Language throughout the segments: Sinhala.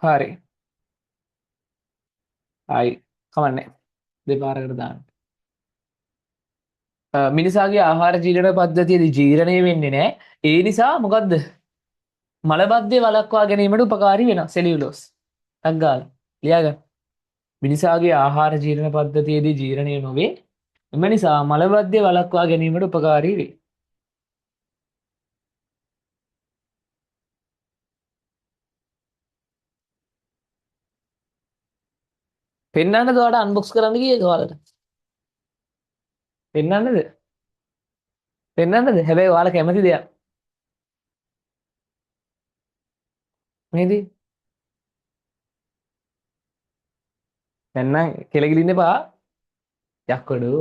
හරි. ආයි කමන්නේ. දෙපාරකට දාන්න. මිනිසාගේ ආහාර ජීවන පද්ධතියේදී ජීර්ණය වෙන්නේ නැහැ. ඒ නිසා මොකද්ද? මලබද්ධය වළක්වා ගැනීමට උපකාරී වෙනවා සෙලියුලෝස්. ටක් ගාලා ලියාගන්න. මිනිසාගේ ආහාර ජීර්ණ පද්ධතියේදී ජීර්ණය නොවේ. එම නිසා මලබද්ධය වළක්වා ගැනීමට උපකාරී වේ. පෙන්වන්නද ඔයාලට අන්බොක්ස් කරන්න ගියේ ඔයාලට? පෙන්වන්නද? පෙන්වන්නද? හැබැයි ඔයාලා කැමති දෙයක්. මේදී පෙන්නම් කෙලගිලින්න එපා. යක්කඩෝ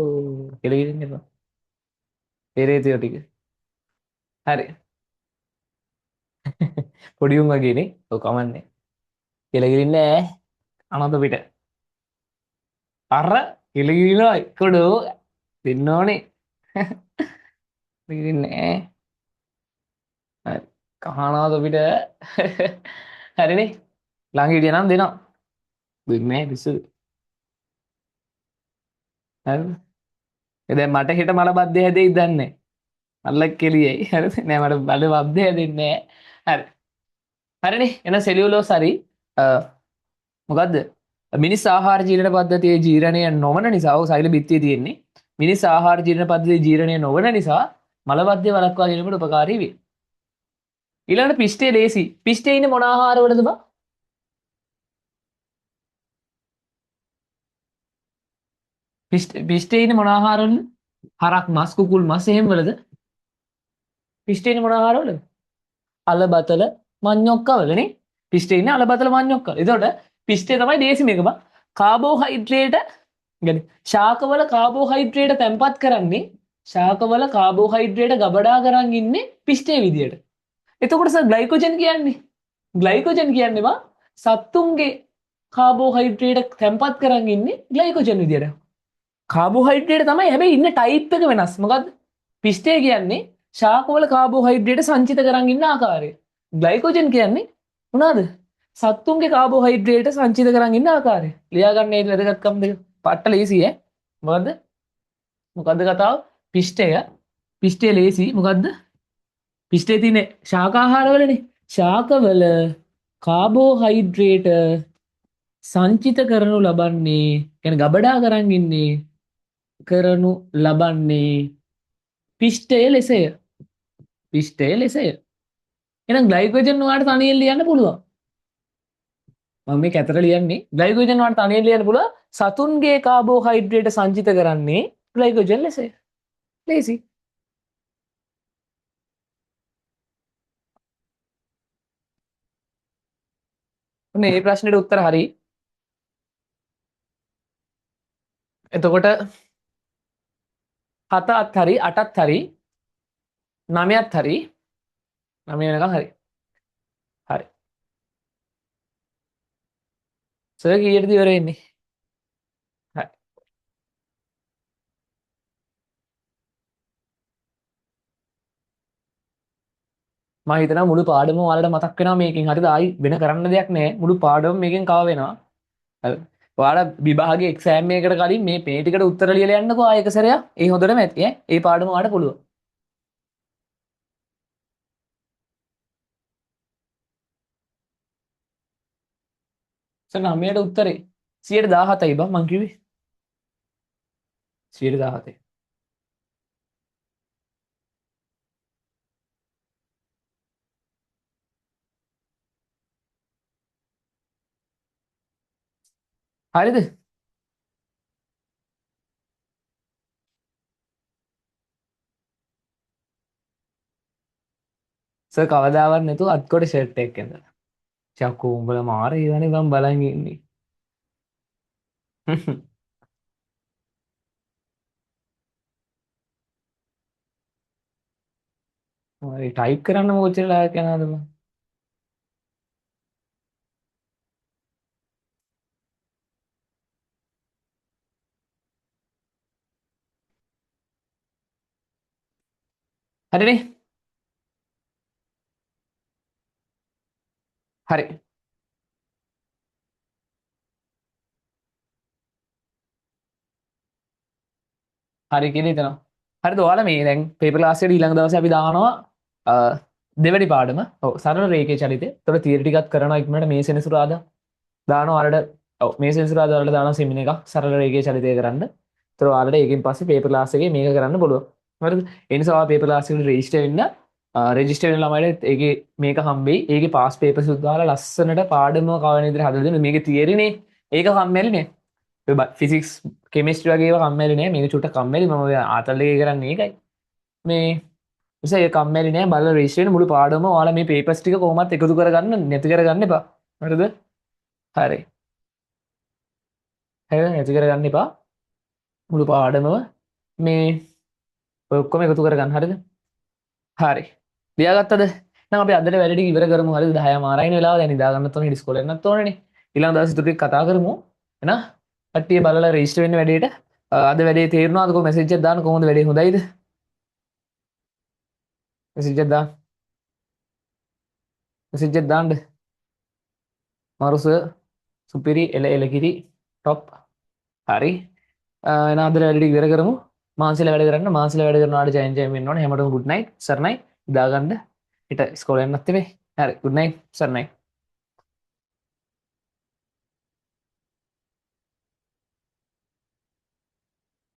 කෙලගිලින්න එපා. පෙරේතයෝ ටික. හරි. පොඩි උන් වගේනේ. ඔව් කමන්නේ. කෙලගිලින්නේ නැහැ. අනන්ත පිට. අර කෙලගිලිනවා එක්කඩෝ දෙන්න ඕනේ. කෙලගිලින්නේ නැහැ. හරි. කහනාද පිට. හරිනේ. ළඟ හිටිය නම් දෙනවා. දෙන්නේ නැහැ පිස්සු. හරිද? දැන් මට හෙට මල බද්ධය හැදෙයි දන්නේ. අල්ලක් කෙලියයි. හරිද? නෑ මට බඩ බද්ධය හැදෙන්නේ නැහැ. හරි. හරිනේ. එහෙනම් සෙලියුලෝස් හරි. මොකද්ද? මිනිස් ආහාර ජීර්ණ පද්ධතියේ ජීර්ණය නොවන නිසා ඔය සෛල බිත්තියේ තියෙන්නේ. මිනිස් ආහාර ජීර්ණ පද්ධතියේ ජීර්ණය නොවන නිසා මලබද්ධය වළක්වා ගැනීමට උපකාරී වේ. ඊළඟට පිෂ්ඨයේ ලේසි. පිෂ්ඨයේ ඉන්නේ මොන ආහාරවලද බා? පිෂ්ඨයේ ඉන්නේ මොන ආහාරවලද? හරක් මස් කුකුල් මස් එහෙම වලද? පිෂ්ඨයේ ඉන්නේ මොන ආහාරවලද? අලබතල මඤ්ඤොක්කවලනේ. පිෂ්ඨයේ ඉන්නේ අලබතල මඤ්ඤොක්කවල. එතකොට පිෂ්ඨය තමයි ලේසි මේක බා. කාබෝහයිඩ්‍රේට يعني ශාකවල කාබෝහයිඩ්‍රේට තැම්පත් කරන්නේ ශාකවල කාබෝහයිඩ්‍රේට ගබඩා කරන් ඉන්නේ පිෂ්ඨයේ විදියට. එතකොට සර් ග්ලයිකෝජන් කියන්නේ බා සත්තුන්ගේ කාබෝහයිඩ්‍රේට තැම්පත් කරන් ඉන්නේ ග්ලයිකෝජන් විදියට. කාබෝහයිඩ්‍රේට තමයි හැබැයි ඉන්න ටයිප් එක වෙනස්. මොකද්ද? පිෂ්ඨය කියන්නේ ශාකවල කාබෝහයිඩ්‍රේට සංචිත කරන් ඉන්න ආකාරය. ග්ලයිකෝජන් කියන්නේ මොනවාද? සත්තුන්ගේ කාබෝහයිඩ්‍රේට සංචිත කරන් ඉන්න ආකාරය. ලියා ගන්න මේ වැදගත්කම් දෙක. පට්ට ලේසි ඈ. මොකද්ද? මොකද්ද කතාව? පිෂ්ඨය. පිෂ්ඨය ලේසි. මොකද්ද? පිෂ්ඨයේ තියෙන ශාකාහාරවලනේ. ශාකවල කාබෝහයිඩ්‍රේට සංචිත කරනු ලබන්නේ කියන්නේ ගබඩා කරන් ඉන්නේ කරනු ලබන්නේ පිෂ්ඨය ලෙසය. පිෂ්ඨය ලෙසය. එහෙනම් ග්ලයිකෝජන් ඔයාලට තනියෙන් ලියන්න පුළුවන්. මම මේක ඇතර ලියන්නේ ග්ලයිකෝජන් වලට තනියෙන් ලියන්න පුළුවන්. සතුන්ගේ කාබෝහයිඩ්‍රේට සංචිත කරන්නේ ග්ලයිකෝජන් ලෙසය. ලේසි. ඔන්න මේ ප්‍රශ්නෙට උත්තර හරි. එතකොට 7ත් හරි 8ත් හරි 9ත් හරි 9 වෙනකන් හරි. හරි. සර් කීයටද ඉවර වෙන්නේ? හරි. මම හිතනවා මුළු පාඩම ඔයාලට මතක් වෙනවා මේකෙන්. හරිද? ආයි වෙන කරන්න දෙයක් නැහැ. මුළු පාඩම මේකෙන් කව වෙනවා. හරි. ඔයාලා විභාගයේ එක්සෑම් එකකට කලින් මේ ටිකට උත්තර ලියලා යන්නකෝ ආයෙ එක සැරයක්. ඒ හොඳටම ඇති ඈ. ඒ පාඩම ඔයාලට පුළුවන්. සර් 9ට උත්තරේ 117යි බං මං කිව්වේ. 117. හරිද? සර් කවදාවත් නැතුව අත්කොට ෂර්ට් එකක් ඇඳලා. චක්කු උඹලා මාර ඒවනේ මම බලන් ඉන්නේ. ඔය ටයිප් කරන්න මොකද යනවාද බං? හරිනේ? හරි. හරි කියලා හිතනවා. හරිද? ඔයාලා මේ දැන් පේපර් ක්ලාස් එකට ඊළඟ දවසේ අපි දානවා දෙවැනි පාඩම. ඔව් සරල රේඛීය චලිතය. ඒතකොට තියරි ටිකක් කරනවා ඉක්මනට මේ සෙනසුරාදා. දානවා ඔයාලට ඔව් මේ සෙනසුරාදා ඔයාලට දානවා සෙමින එකක් සරල රේඛීය චලිතය කරන්න. ඒතකොට ඔයාලට ඒකෙන් පස්සේ පේපර් ක්ලාස් එකේ මේක කරන්න පුළුවන්. හරිද? ඒ නිසා ඔයා පේපර් ක්ලාස් එකට රෙජිස්ටර් වෙන්න රෙජිස්ටර් වෙන ළමයිට ඒකේ මේක හම්බෙයි. ඒකේ පාස් පේපර්ස් උත් දාලා ලස්සනට පාඩම කවන විදිහට හදලා දෙන්න. මේකේ තියරිනේ. ඒක කම්මැලි නේ. ෆිසික්ස් කෙමිස්ට්‍රි වගේ ඒවා කම්මැලි නෑ. මේක චුට්ටක් කම්මැලි. මම ඔය ආතල් එකේ කරන්නේ ඒකයි. මේ නිසා ඒක කම්මැලි නෑ. බලලා රෙජිස්ටර් වෙන්න මුළු පාඩම ඔයාලා මේ පේපර්ස් ටික කොහොමත් එකතු කරගන්න නැති කරගන්න එපා. හරිද? හරි. හරි නැති කරගන්න එපා. මුළු පාඩමම මේ ඔය ඔක්කොම එකතු කරගන්න. හරිද? හරි. ලියාගත්තද? එහෙනම් අපි අදට වැඩ ටික ඉවර කරමු. හරිද? 10:00 වෙලාව දැන් නිදා ගන්නත් ඕනේ. ඉස්කෝලේ යන්නත් ඕනේනේ. ඊළඟ දවසේ ඉතුරු ටික කතා කරමු. එහෙනම් කට්ටිය බලලා රෙජිස්ටර් වෙන්න වැඩේට. අද වැඩේ තේරුණාද? කොහොම මෙසේජ් එකක් දාන්න කොහොමද වැඩේ හොඳයිද? මෙසේජ් එකක් දාන්න. මෙසේජ් එකක් දාන්න. මරුස සුපිරි එලකිරි টොප්. හරි. එහෙනම් අද වැඩ ටික ඉවර කරමු. මාන්සිලා වැඩ කරන්න. මාන්සිලා වැඩ කරනවාට ජයෙන් ජයෙන් වෙන්න ඕනේ. හැමෝටම good night. සර් නයි. ඉදා ගන්න. ඊට ඉස්කෝලේ යන්නත් එපේ. හරි good night. සර් නයි.